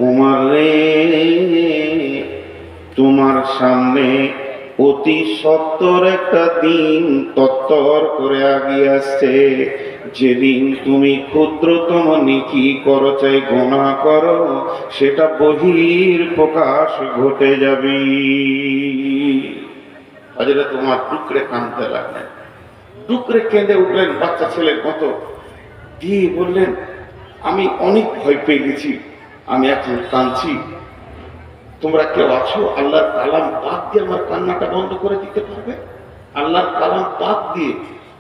উমর রে, তোমার সামনে অতি সত্তর একটা দিন তত্তর করে আগিয়ে আসছে, যেদিন তুমি ক্ষুদ্রতম নেকি করো চাই গুনাহ করো, সেটা বহির প্রকাশ ঘটে যাবে। হযরত তোমার টুকরে কাঁদতে লাগলেন, টুকরে কেঁদে উঠলেন বাচ্চা ছেলের মতো, দিয়ে বললেন, আমি অনেক ভয় পেয়ে গেছি, আমি এখন কাঁদছি, তোমরা কেউ আছো আল্লাহর কালাম বাদ দিয়ে আমার কান্নাটা বন্ধ করে দিতে পারবে? আল্লাহর কালাম বাদ দিয়ে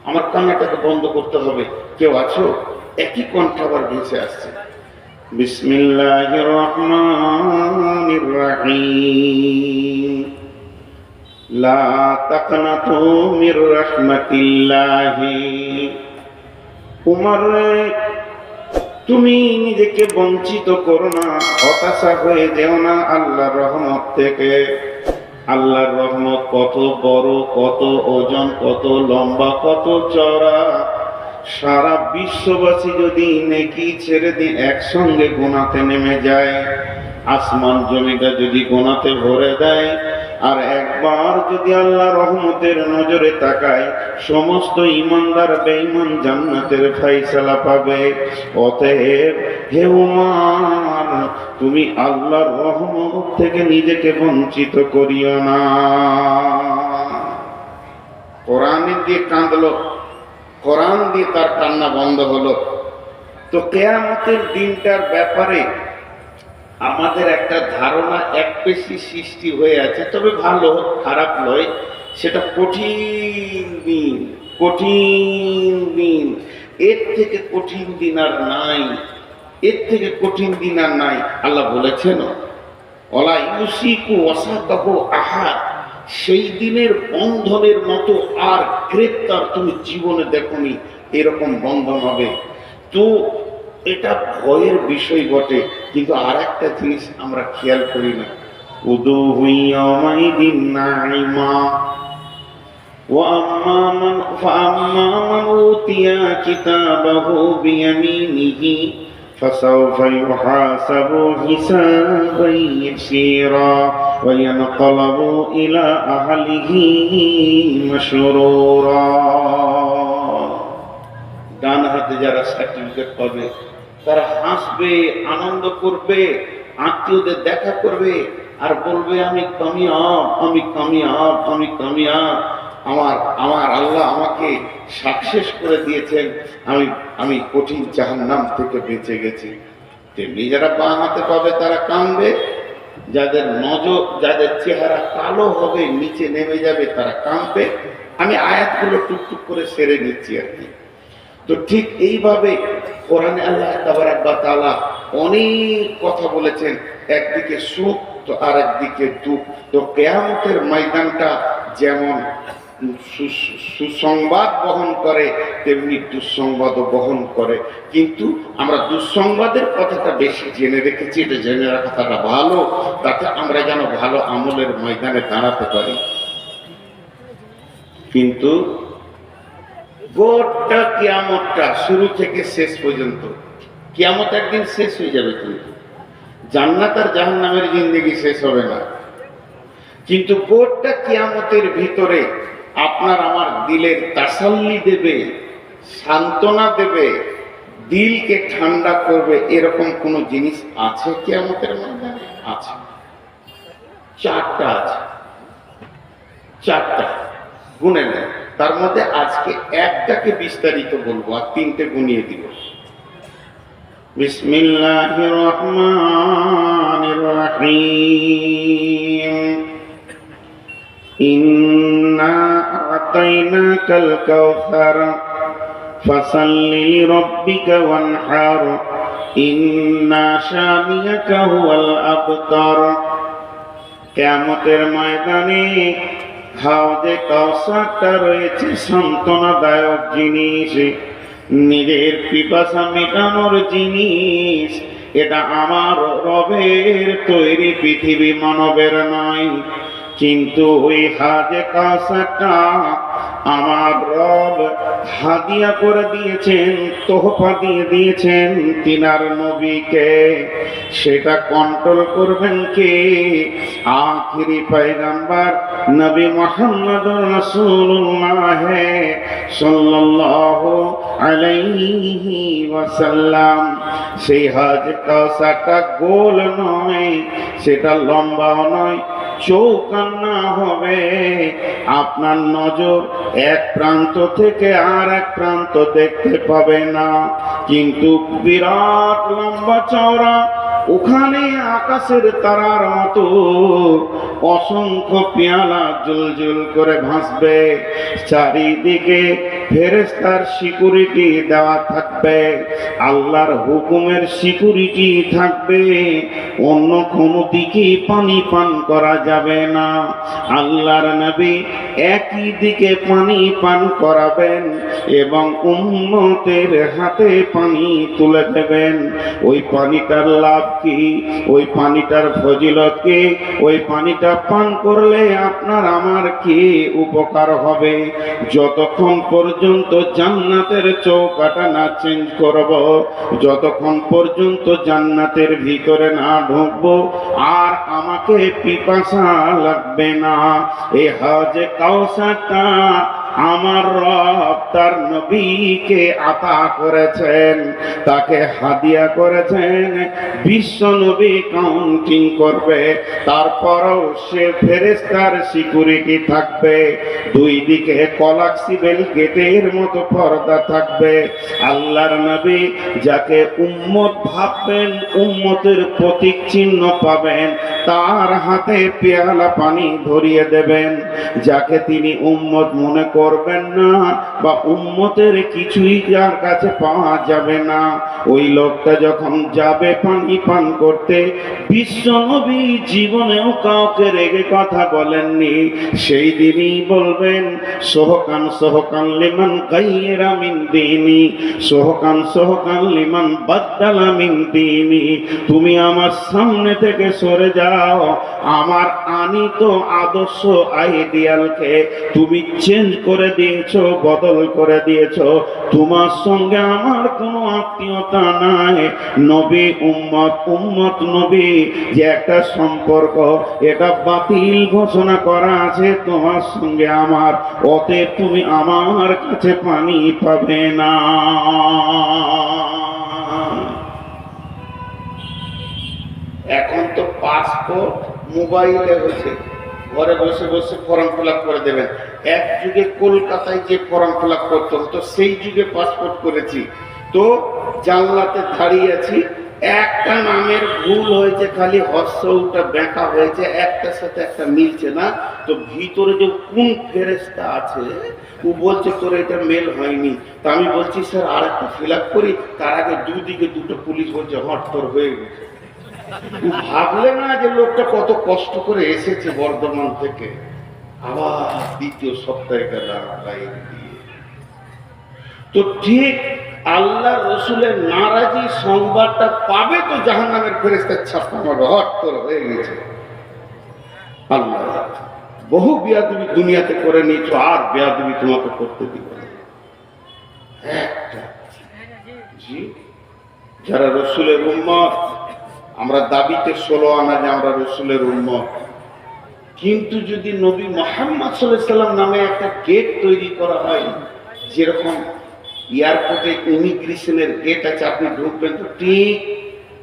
আমার কান্নাটাকে বন্ধ করতে হবে, কেউ আছো? একই কণ্ঠ আবার ভেসে আসছে, বিসমিল্লাহির রহমানির রহিম, লা তাকনাতু মির রাহমাতিল্লাহি। উমর, তুমি নিজেকে বঞ্চিত করো না, হতাশা হয়ে যেও না আল্লাহর রহমত থেকে। আল্লাহর রহমত কত বড়, কত ওজন, কত লম্বা, কত চওড়া। সারা বিশ্ববাসী যদি নেকি ছেড়ে দিয়ে একসঙ্গে গোনাতে নেমে যায়, আসমান জমিটা যদি গোনাতে ভরে দেয়, আর একবার যদি আল্লাহ রহমতের নজরে তাকায়, সমস্ত ঈমানদার বেঈমান জান্নাতের ফয়সালা পাবে। অতএব হে উমর, তুমি আল্লাহর রহমত থেকে নিজেকে বঞ্চিত করিও না। কোরআন দিয়ে কাঁদলো, কোরআন দিয়ে তার কান্না বন্ধ হলো। তো কিয়ামতের দিনটার ব্যাপারে আমাদের একটা ধারণা এক পেশি সৃষ্টি হয়ে আছে, তবে ভালো খারাপ নয়, সেটা কঠিন দিন, কঠিন দিন, এর থেকে কঠিন দিন আর নাই, এর থেকে কঠিন দিন আর নাই। আল্লাহ বলেছেন, ওয়ালা ইউসিকু ওয়াসাকাহু আহাদ, সেই দিনের বন্ধনের মতো আর গ্রেপ্তার তুমি জীবনে দেখোনি, এরকম বন্ধন হবে। তো এটা ভয়ের বিষয় বটে, কিন্তু আর একটা জিনিস আমরা খেয়াল করি না, উদুহু ইয়াওমাইদিন নাঈমা ওয়া আম্মা মান উতিয়া কিতাবাহু বিয়ামিনিহি ফাসাওফা ইউহাসাবু হিসাবান ইয়াসীরা ওয়া ইয়ানকালাবু ইলা আহলিহি মাসরুরা। ডান হাতে যারা সার্টিফিকেট পাবে তারা হাসবে, আনন্দ করবে, আত্মীয়দের দেখা করবে আর বলবে, আমি কামিয়াব, আমি কামিয়াব, আমি কামিয়াব, আমার আল্লাহ আমাকে সাকসেস করে দিয়েছেন, আমি কঠিন জাহান্নাম থেকে বেঁচে গেছি। তেমনি যারা বাঁ হাতে পাবে তারা কাঁদবে, যাদের নজর, যাদের চেহারা কালো হবে, নিচে নেমে যাবে, তারা কাঁদবে। আমি আয়াতগুলো টুকটুক করে সেরে নিচ্ছি আর কি। তো ঠিক এইভাবে কোরআনে আল্লাহ তাবারাক ওয়া তাআলা অনেক কথা বলেছেন, একদিকে সুখ তো আর একদিকে দুঃখ। তো কিয়ামতের ময়দানটা যেমন সুসংবাদ বহন করে, তেমনি দুঃসংবাদও বহন করে, কিন্তু আমরা দুঃসংবাদের কথাটা বেশি জেনে রেখেছি, এটা জেনে রাখাটা ভালো, তাতে আমরা যেন ভালো আমলের ময়দানে দাঁড়াতে পারি। কিন্তু গোটা কিয়ামতটা শুরু থেকে শেষ পর্যন্ত, কিয়ামত একদিন শেষ হয়ে যাবে, কিন্তু জান্নাত আর জাহান্নামের জিন্দেগি শেষ হবে না। কিন্তু গোটা কিয়ামতের ভিতরে আপনার আমার দিলের তাসাল্লি দেবে, সান্ত্বনা দেবে, দিলকে ঠান্ডা করবে, এরকম কোন জিনিস আছে কিয়ামতের ময়দানে? আছে, চারটা আছে, চারটা গুনে নেন। তার মধ্যে আজকে একটাকে বিস্তারিত বলবো আর তিনটে গুনিয়ে দিব। বিসমিল্লাহির রহমানির রহিম, ইন্না আতাইনাকাল কাউসার ফাসাল্লি লিরাব্বিকা ওয়ানহার ইন্না শানিয়াকা হুয়াল আবতার। কিয়ামতের ময়দানে হাউজে কাউসারটা রয়েছে সান্ত্বনাদায়ক জিনিস, নিজের পিপাসা মেটানোর জিনিস। এটা আমার রবের তৈরি পৃথিবী, মানবের নয়। কিন্তু ওই হাজে কাউসারটা আমার রব হাদিয়া করে দিয়েছেন, তোহফা দিয়ে দিয়েছেন তিনার নবীকে। সেটা কন্ট্রোল করবেন কে? আখিরি পয়গম্বর নবী মুহাম্মদুর রাসূলুল্লাহ সাল্লাল্লাহু আলাইহি ওয়াসাল্লাম। সেই হজ কাউসারটা গোল নয়, সেটা লম্বাও নয়, চৌকান্না হবে। আপনার নজর এক প্রান্ত থেকে আর এক প্রান্ত দেখতে পাবে না, কিন্তু বিরাট লম্বা চওড়া, ওখানে আকাশের তারার মতো অসংখ্য পেয়ালা জুলজুল করে ভাসবে। চারিদিকে ফেরেশতার সিকিউরিটি দেওয়া থাকবে, আল্লাহর হুকুমের সিকিউরিটি থাকবে। অন্য কোনো দিকে পানি পান করা যাবে না। আল্লাহর নবী একই দিকে পানি পান করাবেন এবং উম্মতের হাতে পানি তুলে দেবেন। ওই পানিটার লাভ কি? ওই পানিটার ফজিলত কি? ওই পানিটা পান করলে আপনার আমার কি উপকার হবে? যতক্ষণ পর্যন্ত জান্নাতের চৌকাটা না চেঞ্জ করব, যতক্ষণ পর্যন্ত জান্নাতের ভিতরে না ঢুকবো, আর আমাকে পিপাসা লাগবে না। এই হজে কাউসারটা আমার রব তার নবীকে আতা করেছেন, তাকে হাদিয়া করেছেন। বিশ্ব নবী কাউন্টিং করবে, তারপরও সে ফেরেশতার সিকিউরিটি থাকবে। দুই দিকে কলাক্সিবেল গেটের মতো পর্দা থাকবে। আল্লাহর নবী যাকে উম্মত ভাববেন, উম্মতের প্রতীক চিহ্ন পাবেন, তার হাতে পেয়ালা পানি ধরিয়ে দেবেন। যাকে তিনি উম্মত মনে করবেন না বা উম্মতের কিছুই যার কাছে পাওয়া যাবে না, ওই লোকটা যখন যাবে পানি পান করতে, বিশ্ব নবী জীবনেও কাউকে রেগে কথা বলেননি। সেই দিনই বলবেন, সোহকান সোহকান লিমান গায়রা মিন দীনি, সোহকান সোহকান লিমান বাদদালা মিন দীনি। তুমি আমার সামনে থেকে সরে যাও, আমার আনিত আদর্শ আইডিয়ালকে তুমি চেঞ্জ করে দিয়েছো, বদল করে দিয়েছো। তোমার সঙ্গে আমার কোনো আত্মীয়তা নাই। নবী উম্মত, উম্মত নবী যে একটা সম্পর্ক, এটা বাতিল ঘোষণা করা আছে তোমার সঙ্গে আমার। অতএব তুমি আমার কাছে পানি পাবে না। এখন তো পাসপোর্ট মোবাইলে হয়েছে, ঘরে বসে বসে ফর্ম ফিল আপ করে দেবেন। এক যুগে কলকাতায় যে ফর্ম ফিল আপ করতে হতো, সেই যুগে পাসপোর্ট করেছি। তো জানলাতে দাঁড়িয়ে আছি, একটা নামের ভুল হয়েছে, খালি হর্ষটা ব্যাঁকা হয়েছে, একটার সাথে একটা মিলছে না। তো ভিতরে যে কোন ফেরেশতা আছে, ও বলছে তোর এটা মেল হয়নি। তা আমি বলছি স্যার আর একটা ফিল আপ করি। তার আগে দুদিকে দুটো পুলিশ বলছে হট তোর হয়ে গেছে। ভাবলে না যে লোকটা কত কষ্ট করে এসেছে বর্ধমান থেকে, আবার দ্বিতীয় সপ্তাহে গেলাম লাইন দিয়ে। তো ঠিক আল্লাহ রসুলের নারাজি সংবাদটা পাবে তো জাহান্নামের ফেরেশতার ছাপ্পা মারবে, হট তোর হয়ে গেছে। আল্লাহ বহু বেয়াদবি দুনিয়াতে করে নিয়েছো, আর বেয়াদবি তোমাকে করতে দিবে না। একটা জি, যারা রসুলের উম্মত, আমরা দাবিতে 16 আনা যে আমরা রসুলের উম্মত, কিন্তু যদি নবী মুহাম্মদ সাল্লাল্লাহু আলাইহি সাল্লাম নামে একটা গেট তৈরি করা হয়, যেরকম এয়ারপোর্টে ইমিগ্রেশনের গেট আছে, আপনি ঢুকবেন তো ঠিক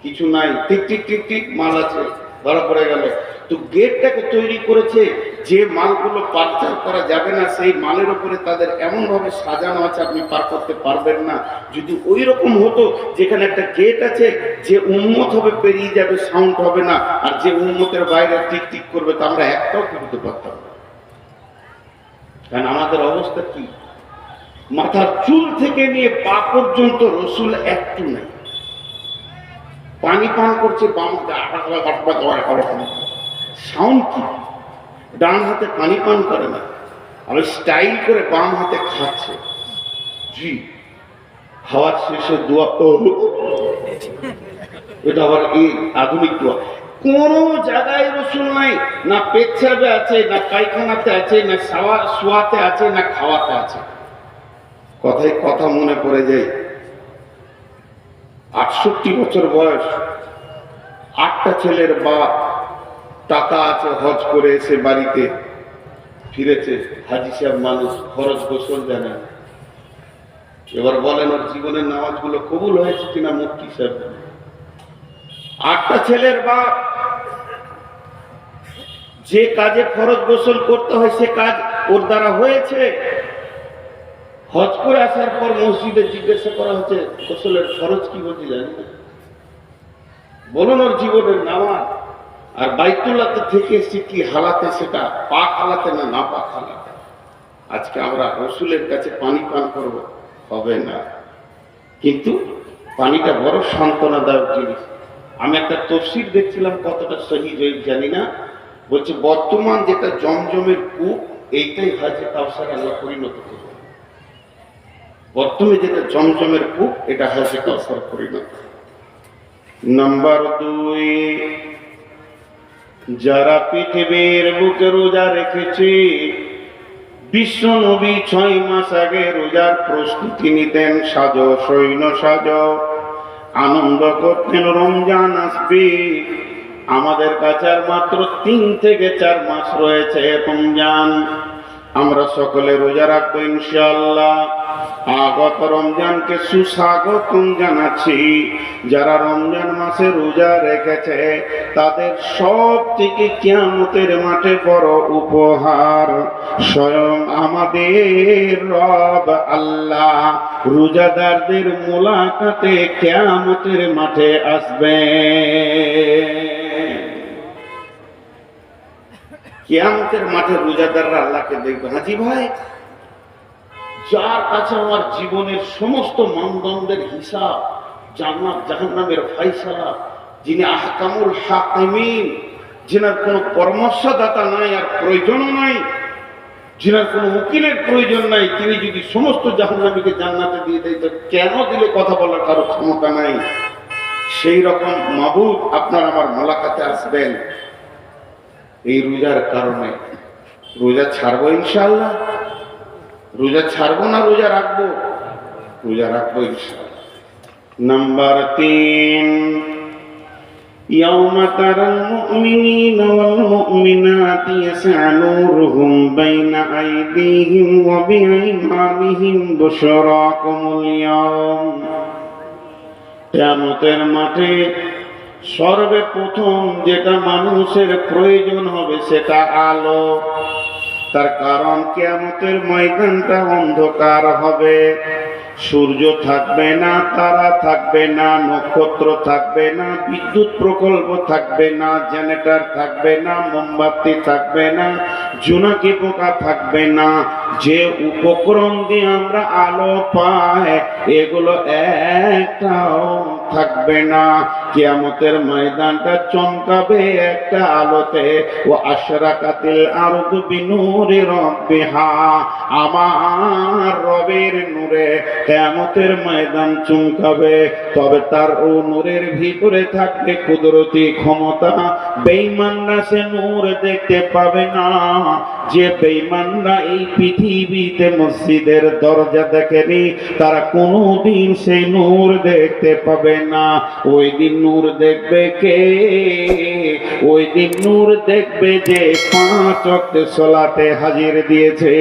কিছু নাই, ঠিক ঠিক ঠিক ঠিক মাল আছে, ধরা পড়ে গেল। তো গেটটাকে তৈরি করেছে যে মালগুলো পাচার করা যাবে না, সেই মালের উপরে তাদের এমনভাবে সাজানো আছে আপনি পার করতে পারবেন না। যদি ওই রকম হতো যেখানে একটা গেট আছে, যে উম্মত হবে পেরিয়ে যাবে, সাউন্ড হবে না, আর যে উম্মতের বাইরে টিক টিক করবে, তা আমরা একটাও করতে পারতাম না। কারণ আমাদের অবস্থা কি, মাথার চুল থেকে নিয়ে পা পর্যন্ত রসুল একটু নেই। পানি পান করছে বাম সাউন্ড কি, ডান হাতে পানি পান করে না, আবার স্টাইল করে বাম হাতে খাচ্ছে। জি, খাওয়ার শেষে দোয়া, এটা আবার এই আধুনিক দোয়া, কোনো জায়গায় রসুল নাই, না পেচ্ছাবে আছে, না পায়খানাতে আছে, না শোয়াতে আছে, না খাওয়াতে আছে। কথায় কথা মনে পড়ে যায়, 68 বছর বয়স, 8টা ছেলের বাপ, টাকা আছে, হজ করে এসে বাড়িতে ফিরেছে, হাজি সাহেব মানুষ, ফরজ গোসল জানে। এবার বলেন ওর জীবনের নামাজগুলো কবুল হয়েছে কিনা মুফতি সাহেব। 8টা ছেলের বাপ, যে কাজে ফরজ গোসল করতে হয় সে কাজ ওর দ্বারা হয়েছে। হজ করে আসার পর মসজিদে জিজ্ঞাসা করা হচ্ছে গোসলের ফরজ কি বলতে জানি না। বলুন ওর জীবনের নামাজ আর বাইতুল্লাহ থেকে এসে কি হালাতে, সেটা পাক হালাতে না না পাক হালাতে। আজকে আমরা রসুলের কাছে পানি পান করব, হবে না। কিন্তু পানিটা বড় সান্ত্বনাদায়ক জিনিস। আমি একটা তফসির দেখছিলাম, কতটা সহি জয়ীফ জানি না, বলছে বর্তমান যেটা জমজমের কূপ, এইটাই হাজে কাউসার আল্লাহ পরিণত করবে। বর্তমানে যেটা জমজমের কূপ, এটা হাজে কাউসার পরিণত। নাম্বার 2, যারা পৃথিবীর বুকে রোজা রেখেছে, বিশ্ব নবী 6 মাস আগে রোজার প্রস্তুতি নিতেন, সাজো সৈন্য সাজো, আনন্দ করতেন রমজান আসবে। আমাদের কাছে আর মাত্র 3 থেকে 4 মাস রয়েছে রমজান, আমরা সকলে রোজা রাখবো ইনশাআল্লাহ। আগত রমজানকে সুস্বাগতম জানাচ্ছি। যারা রমজান মাসে রোজা রেখেছে তাদের সব থেকে কিয়ামতের মাঠে বড় উপহার স্বয়ং আমাদের রব আল্লাহ রোজাদারদের মোলাকাতে কিয়ামতের মাঠে আসবে। কিয়ামতের মাঠে রোজাদাররা আল্লাহকে দেখবে। হাজি ভাই, যার কাছে আমার জীবনের সমস্ত মানদণ্ডের হিসাব, জান্নাত জাহান্নামের ফয়সালা, যিনি আহকামুল হাকিমিন, যিনার কোনো পরামর্শদাতা নাই আর প্রয়োজনও নাই, যিনার কোনো উকিলের প্রয়োজন নাই, তিনি যদি সমস্ত জাহান্নামীকে জান্নাতে দিয়ে দেয় তো কেন দিলে কথা বলার কারো ক্ষমতা নাই। সেই রকম মাবুদ আপনার আমার মোলাকাতে আসবেন এই রোজার কারণে। রোজা ছাড়বো ইনশাআল্লাহ, রোজা ছাড়বো না রোজা রাখবো? রোজা রাখবো ইনশাআল্লাহ। নাম্বার 3, ইয়াউমা তারাল মুমিনিনা ওয়াল মুমিনাতি ইয়াসআ নূরুহুম বাইনা আইদিহিম ওয়া বিআইমানিহিম বুশরাকুমুল ইয়াউম। কিয়ামতের মাঠে সর্বপ্রথম যেটা মানুষের প্রয়োজন হবে সেটা আলো। তার কারণ কিয়ামতের ময়দানটা অন্ধকার হবে, সূর্য থাকবে না, তারা থাকবে না, নক্ষত্র থাকবে না, বিদ্যুৎ প্রকল্প থাকবে না, জেনারেটর থাকবে না, মোমবাতি থাকবে না, জোনাকি পোকা থাকবে না। যে উপকরণ দিয়ে আমরা আলো পাই এগুলো একটাও থাকবে না। কিয়ামতের ময়দানটা চমকাবে একটা আলোতে। ও আশরাকাতিল আরদু বিনূরি রাব্বিহা, আমার রবের নূরে কিয়ামতের ময়দান চমকাবে। তবে তার ও নূরের ভিতরে থাকবে কুদরতি ক্ষমতা। বেঈমানরা সে নূর দেখতে পাবে না। যে বেঈমানরা এই পৃথিবীতে মসজিদের দরজা দেখেনি তারা কোনোদিন সেই নূর দেখতে পাবে না। ওই দিন নূর দেখবে কে? ওই দিন নূর দেখবে যে 5 ওয়াক্ত সালাতে হাজির দিয়েছে।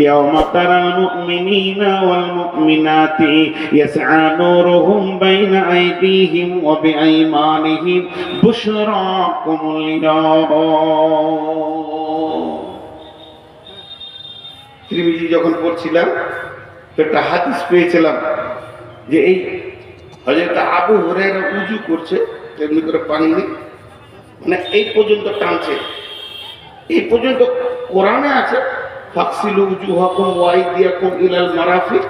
ইয়াউমা তারাল মুমিনিনা ওয়াল মুমিনাতি ইয়াসআ নূরুহুম বাইনা আইদিহিম ওয়া বিআইমানিহিম বুশরাকুমুল ইয়াউম। তিরমিজি যখন পড়ছিলাম একটা হাদিস পেয়েছিলাম যে এই হযরত আবু হুরায়রা উযু করছে, তেমনি করে পানি নেই, মানে এই পর্যন্ত টানছে। এই পর্যন্ত কোরআনে আছে ফাকসিলু উজুহাকুম ওয়া আইদিয়াকুম ইলাল মারাফিক,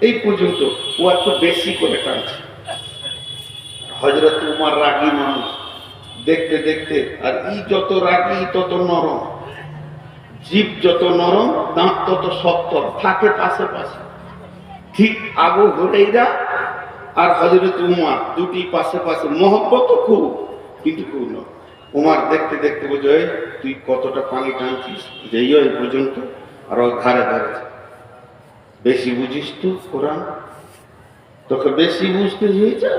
এই পর্যন্ত ও একটু বেশি করে টানছে। হযরত উমর রাগী মানুষ, দেখতে দেখতে, আর ই যত রাগী তত নরম, জীব যত নরম দাঁত তত শক্ত, থাকে পাশে পাশে। ঠিক আবু হুরায়রা আর হযরত উমর দুটি পাশে পাশে, মহব্বত খুব, কিন্তু খুব নয়। উমার দেখতে দেখতে বুঝে, তুই কতটা পানি টানছিস, যেই ওই পর্যন্ত, আর ও ঘাড়ে ধরেছে, বেশি বুঝিস তো কোরআন, তোকে বেশি বুঝতে হয়েছে।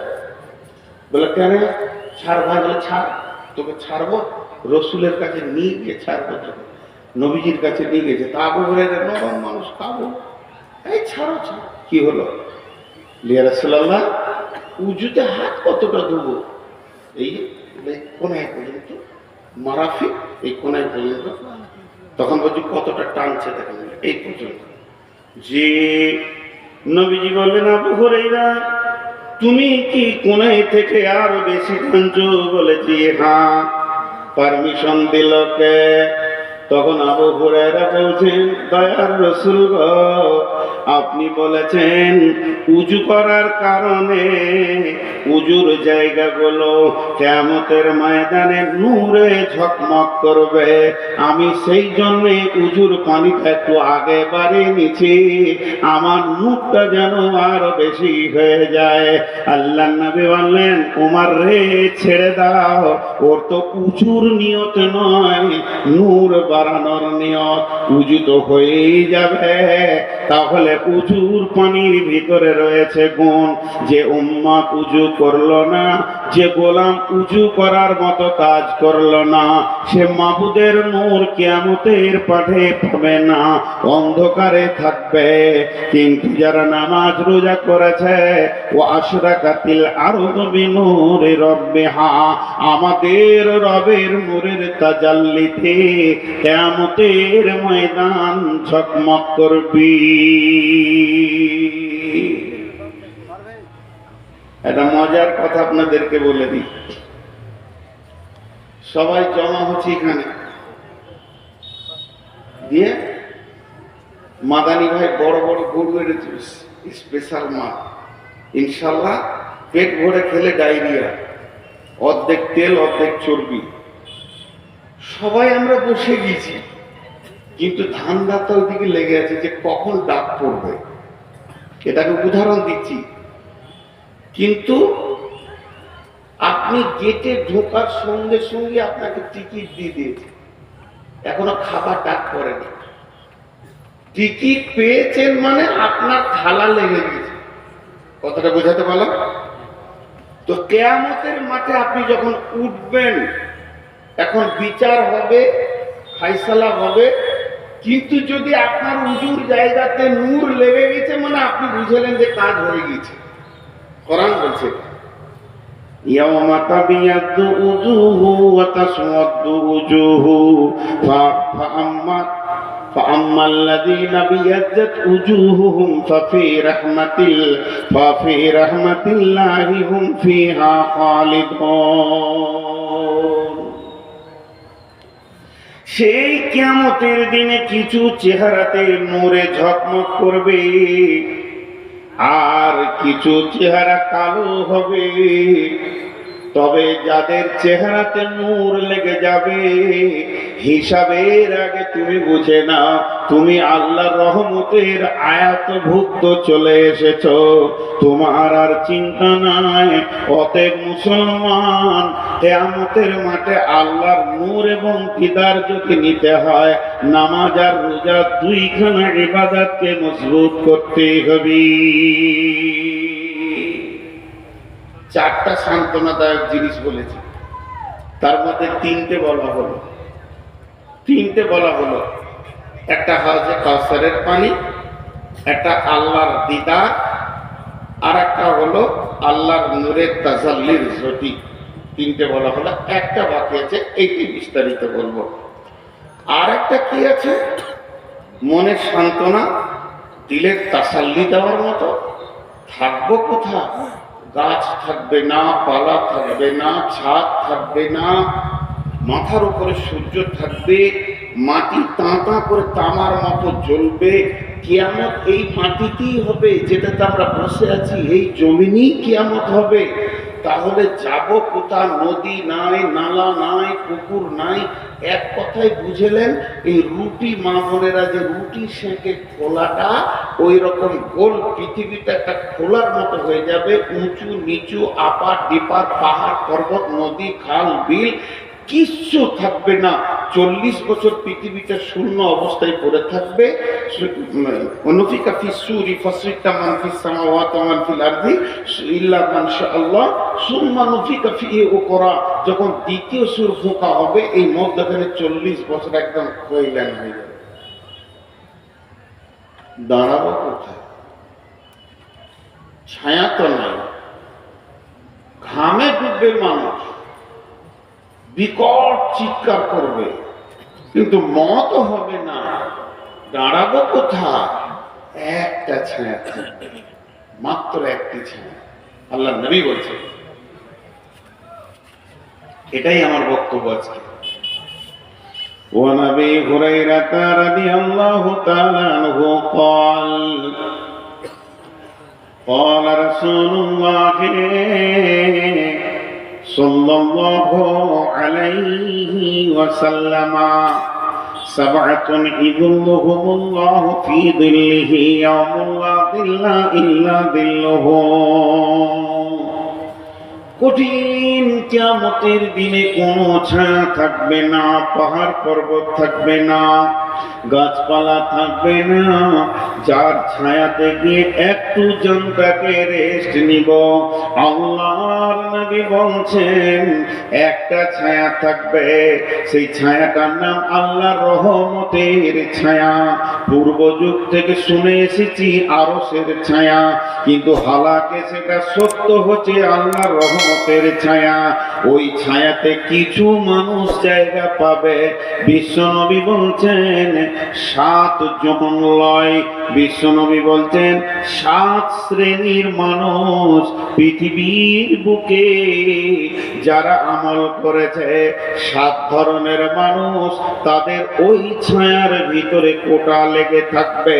বলে কেন ছাড় ভাই? বলে ছাড়, তোকে ছাড়বো, রসুলের কাছে নিয়ে গিয়ে ছাড়বো তোকে, নবীজির কাছে নিয়ে গেছে। তা আবু হুরায়রা নরম মানুষ, খাবো, এই ছাড়ো ছাড়ো। কি হলো? ইয়া রাসূলুল্লাহ, উজুতে হাত কতটা দেবো? এই কোনায় পর্যন্ত, মারাফিক এই কোনায় পর্যন্ত। তখন বলছি কতটা টানছে দেখেন, এই পর্যন্ত। যে নবীজি বললেন, আবু হুরায়রা তুমি কি কোনায় থেকে আরো বেশি টানছো? বলেছি হ্যাঁ। পারমিশন দিল কে? তখন আবু হুরায়রা বলছেন, দয়ার রাসূল গো, আপনি বলেছেন উজু করার কারণে উজুর জায়গাগুলো কিয়ামতের ময়দানে নূরে ঝকমক করবে। আমি সেই জন্য উজুর পানিটা একটু আগে বাড়িয়ে নিচ্ছি, আমার নূরটা যেন আরো বেশি হয়ে যায়। আল্লাহর নবী বললেন, উমার রে ছেড়ে দাও, ওর তো উজুর নিয়ত নয়, নূর বাড়ানোর নিয়ত। উজু তো হয়েই যাবে। তাহলে উজুর পানির ভিতরে রয়েছে গুণ। যে উম্মত উজু করলো না, যে গোলাম উজু করার মতো কাজ করলো না, সে মাবুদের নূর কিয়ামতের পাঠে পাবে না, অন্ধকারে থাকবে। কিন্তু যারা নামাজ রোজা করেছে, ও আশরাকাতিল আরদু বিনূরি রাব্বিহা, আমাদের রবের নূরের তাজাল্লিতে কিয়ামতের ময়দান ঝকমক করবে। একটা মজার কথা আপনাদেরকে বলে দিই। সবাই জমা হচ্ছে এখানে, দিয়ে মাদানী ভাই বড় বড় গরু এনেছে, স্পেশাল মাছ, ইনশাল্লাহ পেট ভরে খেলে ডায়রিয়া, অর্ধেক তেল অর্ধেক চর্বি। সবাই আমরা বসে গেছি, কিন্তু ধান্দা তো ওইদিকে লেগে আছে যে কখন ডাক পড়বে। এটাকে উদাহরণ দিচ্ছি। কিন্তু আপনি গেটে ঢোকার সঙ্গে সঙ্গে আপনাকে টিকিট দিয়ে দিয়েছে, এখনো খাবার ডাক পড়েনি। টিকিট পেয়েছেন মানে আপনার থালা লেগে গেছে। কথাটা বোঝাতে পারলাম? তো কিয়ামতের মাঠে আপনি যখন উঠবেন, এখন বিচার হবে, ফায়সালা হবে। কিন্তু যদি আপনার উজুর জায়গাতে নূর লেগে গেছে মানে আপনি বুঝলেন যে কাজ হয়ে গেছে। কোরআন বলছে, ইয়াওমা তাবিয়াদ্দু উজুহু ওয়া তাসওয়াদ্দু উজুহু فأما الذين ابيضت وجوههم ففي رحمة الله هم فيها خالدون। সেই কিয়ামতের দিনে কিছু চেহারাতে নূরে ঝকমক করবে, আর কিছু চেহারা কালো হবে। তবে যাদের চেহারাতে নূর লেগে যাবে, হিসাবের আগে তুমি বুঝে নাও তুমি আল্লাহর রহমতের আয়াতভুক্ত চলে এসেছো, তোমার আর চিন্তা নাই। অতএব মুসলমান, কিয়ামতের মাঠে আল্লাহর নূর এবং দিদার যদি নিতে হয়, নামাজ আর রোজা দুইখানা ইবাদতকে মজবুত করতে হবে। চারটা সান্ত্বনাদায়ক জিনিস বলেছি, তার মধ্যে তিনটে বলা হলো। একটা হচ্ছে কাউসারের পানি, একটা আল্লাহর দিদার, আর একটা হলো আল্লাহর নূরের তাজাল্লির জ্যোতি। তিনটে বলা হলো, একটা বাকি আছে, এইটি বিস্তারিত বলবো। আর একটা কি আছে? মনের সান্ত্বনা, দিলের তাসাল্লি দেওয়ার মতো। থাকবো কোথা? গাছ থাকবে না, পালা থাকবে না, ছাদ থাকবে না, মাথার উপরে সূর্য থাকবে, মাটি তাঁতা করে তামার মতো জ্বলবে। কিয়ামত এই মাটিতেই হবে, যেটাতে আমরা বসে আছি, এই জমিনই কিয়ামত হবে। তাহলে যাব কোথা? নদী নাই, নালা নাই, পুকুর নাই। এক কথায় বুঝলেন, এই রুটি মা বোনেরা যে রুটি সেঁকে খোলাটা, ওই রকম গোল পৃথিবীটা একটা খোলার মতো হয়ে যাবে। উঁচু নিচু, আপার ডিপার, পাহাড় পর্বত, নদী খাল বিল, কিচ্ছু থাকবে না। 40 বছর পৃথিবীতে শূন্য অবস্থায় পড়ে থাকবে। অনুফিকা ফিস সূরি ফাসরিকা মান ফিস সামাওয়াতি ওয়া মান ফিল আরদি ইল্লা মান শাআল্লাহ সুম্মা নুফিকা ফিহি উখরা। যখন দ্বিতীয় সূর ফোঁকা হবে, এই মধ্যখানে 40 বছর একদম কইলেন হয়ে যাবে। দাঁড়াবো কোথায়? ছায়া তো নাই, ঘামে ডুববে মানুষ, বিকট চিৎকার করবে, কিন্তু মত হবে না। দাঁড়াবো কোথায়? একটা ছায়া থাকবে, মাত্র একটি ছায়া। আল্লাহ নবী বলছে। এটাই আমার বক্তব্য আজকে। وعن ابي هريره رضي الله تعالى عنه قال قال رسول الله صلى الله عليه وسلم سبعة يظلهم الله في ظله يوم لا ظل إلا ظله। কঠিন কিয়ামতের দিনে কোনো ছায়া থাকবে না, পাহাড় পর্বত থাকবে না, গাছপালা থাকবে না, যার ছায়াতে গিয়ে একটু জনতাকে রেস্ট নিব। আল্লাহর নবী বলছেন একটা ছায়া থাকবে, সেই ছায়াটার নাম আল্লাহর রহমতের ছায়া। পূর্ব যুগ থেকে শুনে এসেছি আরশের ছায়া, কিন্তু হালাকে সেটা সত্য হচ্ছে আল্লাহর রহমতের ছায়া। ওই ছায়াতে কিছু মানুষ জায়গা পাবে। বিশ্বনবী বলছেন 7 জন লয়। বিশ্বনবী বলছেন 7 শ্রেণীর মানুষ পৃথিবীর বুকে যারা আমল করেছে, 7 ধরনের মানুষ, তাদের ওই ছায়ার ভিতরে কোটা লেগে থাকবে।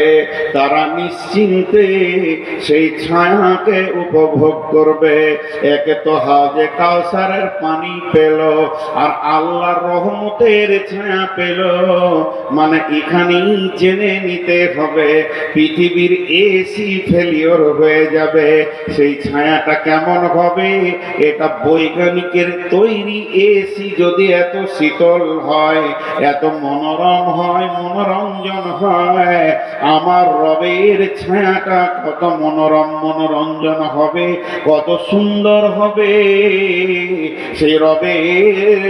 তারা নিশ্চিন্তে সেই ছায়াকে উপভোগ করবে। একে তো হাজে কাউসারের পানি পেল, আর আল্লাহর রহমতের ছায়া পেল। মানে এখানেই জেনে নিতে হবে পৃথিবীর এসি ফেলিওর হয়ে যাবে। সেই ছায়াটা কেমন হবে? এটা বৈজ্ঞানিকের তৈরি এসি যদি এত শীতল হয়, এত মনোরম হয়, মনোরঞ্জন হয়, আমার রবের ছায়াটা কত মনোরম মনোরঞ্জন হবে, কত সুন্দর হবে। সেই রবের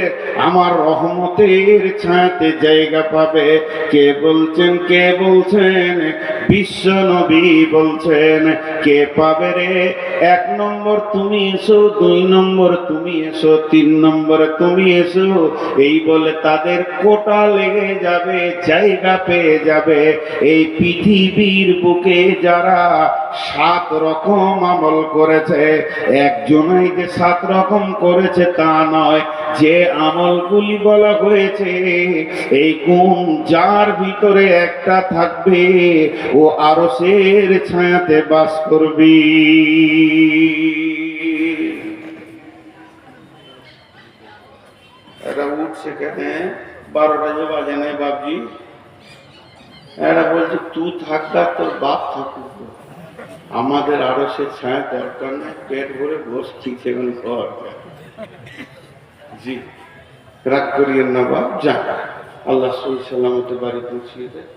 আমার রহমতের ছায়াতে জায়গা পাবে। কে বলছেন? কে বলছেন? বিশ্ব নবী বলছেন। কে পাবে রে? 1 নম্বর তুমি এসো, 2 নম্বর তুমি এসো, 3 নম্বর তুমি এসো। এই বলে তাদের কোটা লেগে যাবে, জায়গা পেয়ে যাবে। এই পৃথিবীর বুকে যারা 7 রকম আমল করেছে, একজনই যে 7 রকম করেছে তা নয়। যে আমলগুলি বলা হয়েছে, এই গুণ যার ভিতরে একটা থাকবে, ও আরশের ছায়াতে বাস করবি। এটা উঠছে কেন? 12টা যে বাজে নাই বাপজি। এরা বলছে তুই থাকবা, তোর বাপ থাকুক, আমাদের আরশের ছায়া দরকার নেই, পেট ভরে বসছি সেগুন পর। জি, রাগ করিয়েন না বাপ, যা আল্লাহ সহি সালামতে বাড়ি পৌঁছিয়ে দেয়,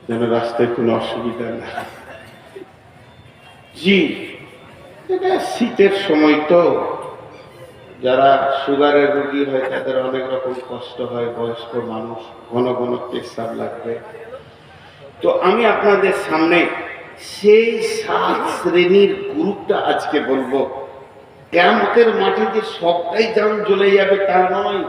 যেন রাস্তায় কোনো অসুবিধা না। জি, এটা শীতের সময় তো, যারা সুগারের রোগী হয় তাদের অনেক রকম কষ্ট হয়, বয়স্ক মানুষ, ঘন ঘন পেশাব লাগবে। তো আমি আপনাদের সামনে সেই 7 শ্রেণীর গ্রুপটা আজকে বলবো। কিয়ামতের মাঠে যে সবটাই জান জ্বলে যাবে তা নয়,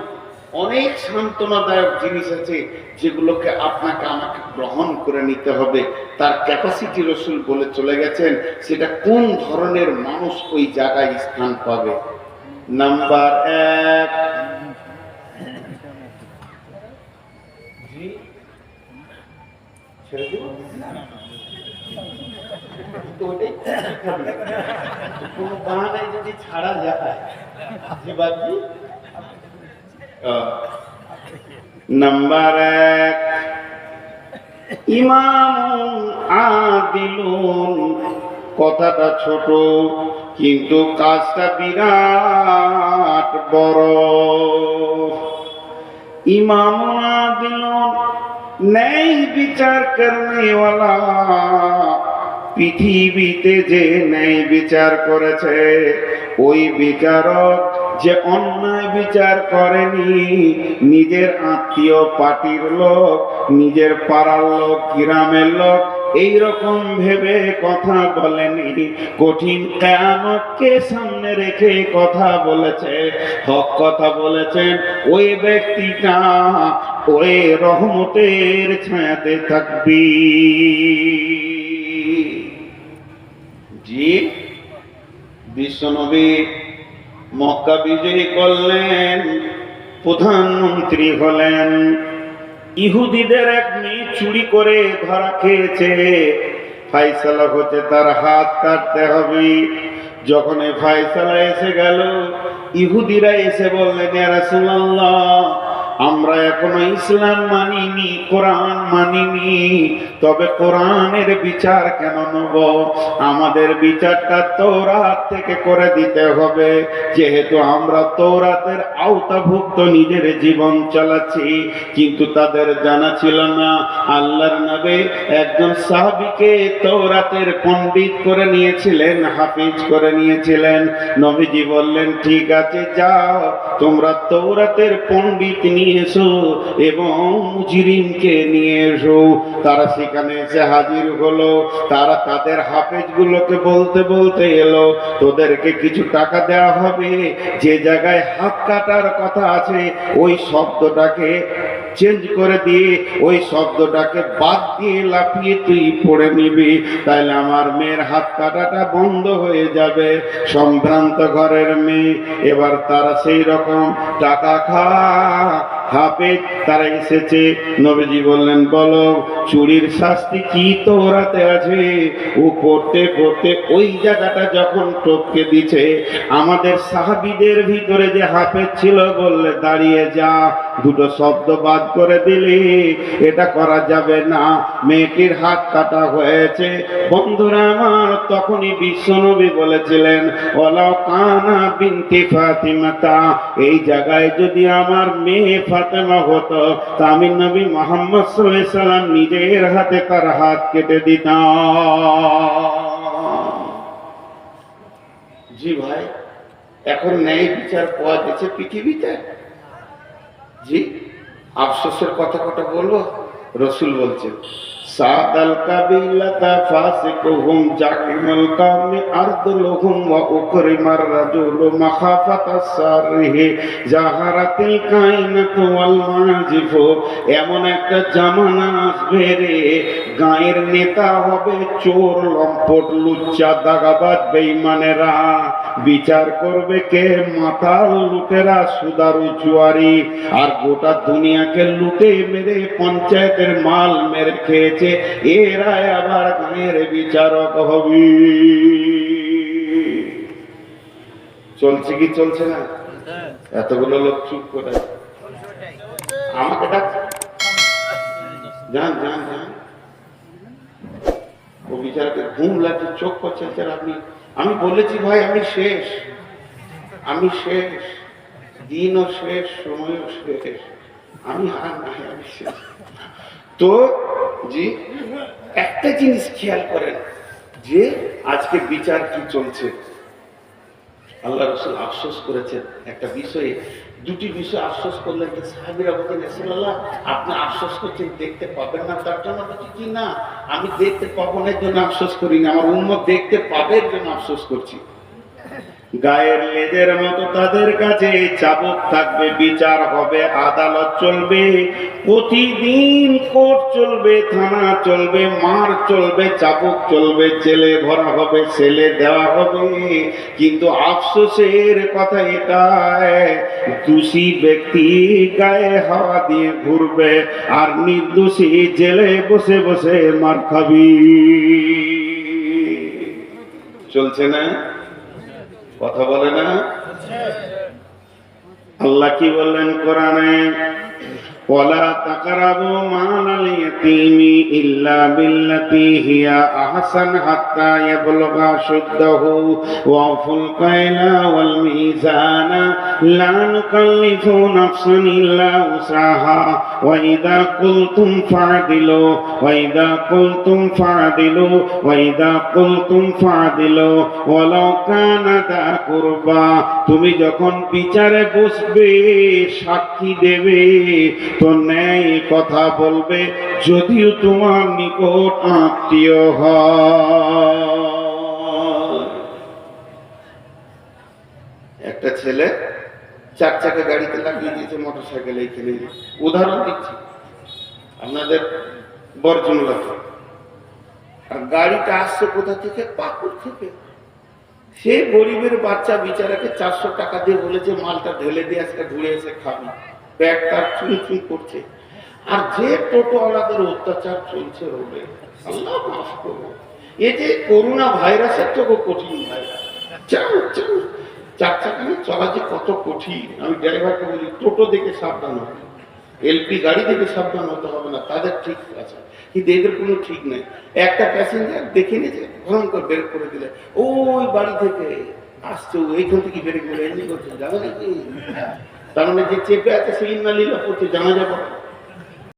অনেক সান্ত্বনাদায়ক জিনিস আছে যেগুলোকে আপনাকে আমাকে গ্রহণ করে নিতে হবে। তার ক্যাপাসিটি রাসূল বলে চলে গেছেন, সেটা কোন ধরনের মানুষ ওই জায়গায় স্থান পাবে। নাম্বার 1, ছেড়ে দেব কোনো বাহানায় যদি ছাড়া যায়। নাম্বার 1, ইমাম আদিলুন। কথাটা ছোট কিন্তু কাজটা বিরাট বড়। ইমামুনা দিলুন ন্যায় বিচার করনেওয়ালা, পৃথিবীতে যে ন্যায় বিচার করেছে ওই বিচারক যে অন্যায় বিচার করেনি, নিজের আত্মীয় পার্টির লোক, নিজের পাড়ার লোক, গ্রামের লোক এইরকম ভেবে কথা বলেনি, কঠিন কিয়ামতকে সামনে রেখে কথা বলেছে, হক কথা বলেছেন, ওই ব্যক্তিটা ওই রহমতের ছায়াতে থাকবি। জি, বিশ্বনবী মক্কা বিজয়ী করলেন, প্রধানমন্ত্রী হলেন, ইহুদিদের এক মেয়ে চুরি করে ধরা খেয়েছে, ফায়সালা হচ্ছে তার হাত কাটতে হবে। যখন এই ফায়সালা এসে গেল, ইহুদিরা এসে বললেন, ইয়া রাসূলুল্লাহ, আমরা এখনো ইসলাম মানিনি, কোরআন মানিনি, তবে কোরআনের বিচার কেন নেব? আমাদের বিচারটা তৌরাত থেকে করে দিতে হবে, যেহেতু আমরা তৌরাতের আওতাভুক্ত নিজের জীবন চালাচ্ছি। কিন্তু তাদের জানা ছিল না আল্লাহর নবী একজন সাহাবীকে তৌরাতের পণ্ডিত করে নিয়েছিলেন, হাফিজ করে নিয়েছিলেন। নবীজি বললেন, ঠিক আছে, যাও তোমরা তৌরাতের পণ্ডিত নিয়ে এসো এবং মুজরিমকে নিয়ে এসো। তারা সেখানে এসে হাজির হলো। তারা তাদের হাফেজ গুলোকে বলতে বলতে এলো, তোদেরকে কিছু টাকা দেওয়া হবে, যে জায়গায় হাত কাটার কথা আছে ওই শব্দটাকে চেঞ্জ করে দিয়ে ওই শব্দটাকে বাদ দিয়ে লাফিয়ে তুই পড়ে নিবি, তাহলে আমার মেয়ের হাত কাটাটা বন্ধ হয়ে যাবে। সম্ভ্রান্ত ঘরের মেয়ে, এবার তারা সেই রকম টাকা হাফেজ তারা এসেছে। নবীজি বললেন, বলো চুরির শাস্তি কি তওরাতে আছে? ও পড়তে পড়তে ওই জায়গাটা যখন টপকে দিছে, আমাদের সাহাবীদের ভিতরে যে হাফেজ ছিল বললে, দাঁড়িয়ে যা, দুটো শব্দ বাদ করে দিলি, এটা করা যাবে না, মেয়েটির হাত কাটা হয়েছে। বন্ধুরা আমার, তখনই বিশ্বনবী বলেছিলেন, ওয়ালাউ কানা বিনতি ফাতিমাতা, এই জায়গায় যদি আমার মেয়ে ফাতেমা হতো, তা আমি নবী মুহাম্মদ সাল্লাল্লাহু আলাইহি সাল্লাম নিজের হাতে তার হাত কেটে দিতাম। জি ভাই, এখন ন্যায় বিচার পাওয়া গেছে পৃথিবীতে। জি, আফসোসের কথা বলবো, রসুল বলছেন, সাদাল কাবিলাতা ফাসিকুহুম জাকিমুল কাওমি আরদুলহুম ওয়া উকরিমার রাজুলু মাখাফাতাস সারহি জাহারাতিল কাইনাতু ওয়াল মাজিফু। এমন একটা জামানা আসবে রে, গায়ের নেতা হবে চোর, লম্পট, লুচ্চা, দাগাবাজ, বেঈমানেরা। বিচার করবে কে? মাতাল লুটেরা, সুদারু, জুয়ারি। আর গোটা দুনিয়াকে লুটে মেরে পঞ্চায়েতের মাল মেরে খেয়েছে, এরা আবার গায়ের বিচারক হবে। চলছে কি চলছে না? এতগুলো লোক চুপ করে আমাকে ডাকছে, যান যান যান। ও বিচারকে ঘুম লাগছে, চোখ করছে। আপনি, আমি বলেছি ভাই আমি শেষ, আমি শেষ, দিনও শেষ, সময়ও শেষ, আমি আর নাই, আমি শেষ। তো জি, একটা জিনিস খেয়াল করেন যে আজকে বিচার কি চলছে। আল্লাহ রাসূল আফসোস করেছেন একটা বিষয়ে, দুটি বিষয় আফসোস করলেন। সাহাবীরা বললেন, রাসূলুল্লাহ আপনি আফসোস করছেন দেখতে পাবেন না তার জন্য? বলছি কি না, আমি দেখতে পাবো না এর জন্য আফসোস করি না, আমার উম্মত দেখতে পাবে এর জন্য আফসোস করছি। গায়ের লেজের মতো তাদের কাছে চাবুক থাকবে, বিচার হবে, আদালত চলবে, প্রতিদিন কোর্ট চলবে, থানা চলবে, মার চলবে, চাবুক চলবে, জেলে ভরা হবে, ছেলে দেওয়া হবে। কিন্তু আফসোসের কথা এটাই, দোষী ব্যক্তি গায়ে হাওয়া দিয়ে ঘুরবে আর নির্দোষী জেলে বসে বসে মার খাবি। চলছে না? কথা বলে না? আল্লাহ কি বললেন কোরআনে? ولا تقربوا مال اليتيم إلا بالتي هي أحسن حتى يبلغ أشده وأوفوا الكيل والميزان لا نكلف نفسا إلا وسعها وإذا قلتم فاعدلوا وإذا قلتم فاعدلوا ولو كان ذا قربى। তুমি যখন বিচারে বসবে, সাক্ষী দেবে, তো ন্যায় কথা বলবে, যদিও তোমার নিকট আত্মীয় হয়। একটা ছেলে 4 চাকা গাড়িতে লাগিয়ে দিয়েছে মোটর সাইকেল, এইখানে উদাহরণ দিচ্ছি আপনাদের বর্জনলাতে। আর গাড়িটা আসছে কোথা থেকে? পাকুড় থেকে। সে গরিবের বাচ্চা বিচারাকে 400 টাকা দিয়ে বলেছে মালটা ঢেলে দিয়ে আজকে ঘুরে এসে খাবি। ব্যাগ তার চুন চুন করছে। আর যে টোটোওয়ালাদের অত্যাচার চলছে রোডে, আল্লাহ মাফ করো। এই যে করোনা ভাইরাসের থেকেও কঠিন ভাইরাস। 4 চাকা নিয়ে চলা যে কত কঠিন। আমি ড্রাইভারকে বলি টোটো দেখে সাবধান হবে, এলপি গাড়ি দেখে সাবধান হতে হবে না, তাদের ঠিক আছে, কিন্তু এদের কোনো ঠিক নেই। একটা প্যাসেঞ্জার দেখে নিয়েছে, ভয়ঙ্কর ব্রেক করে দিলে, ওই বাড়ি থেকে আসছে, এইখান থেকে ব্রেক করে এমনি করছে, জানো নাকি? তার মানে যে চেপে আছে সেই নালীলা পড়ছে, জানা যাবে।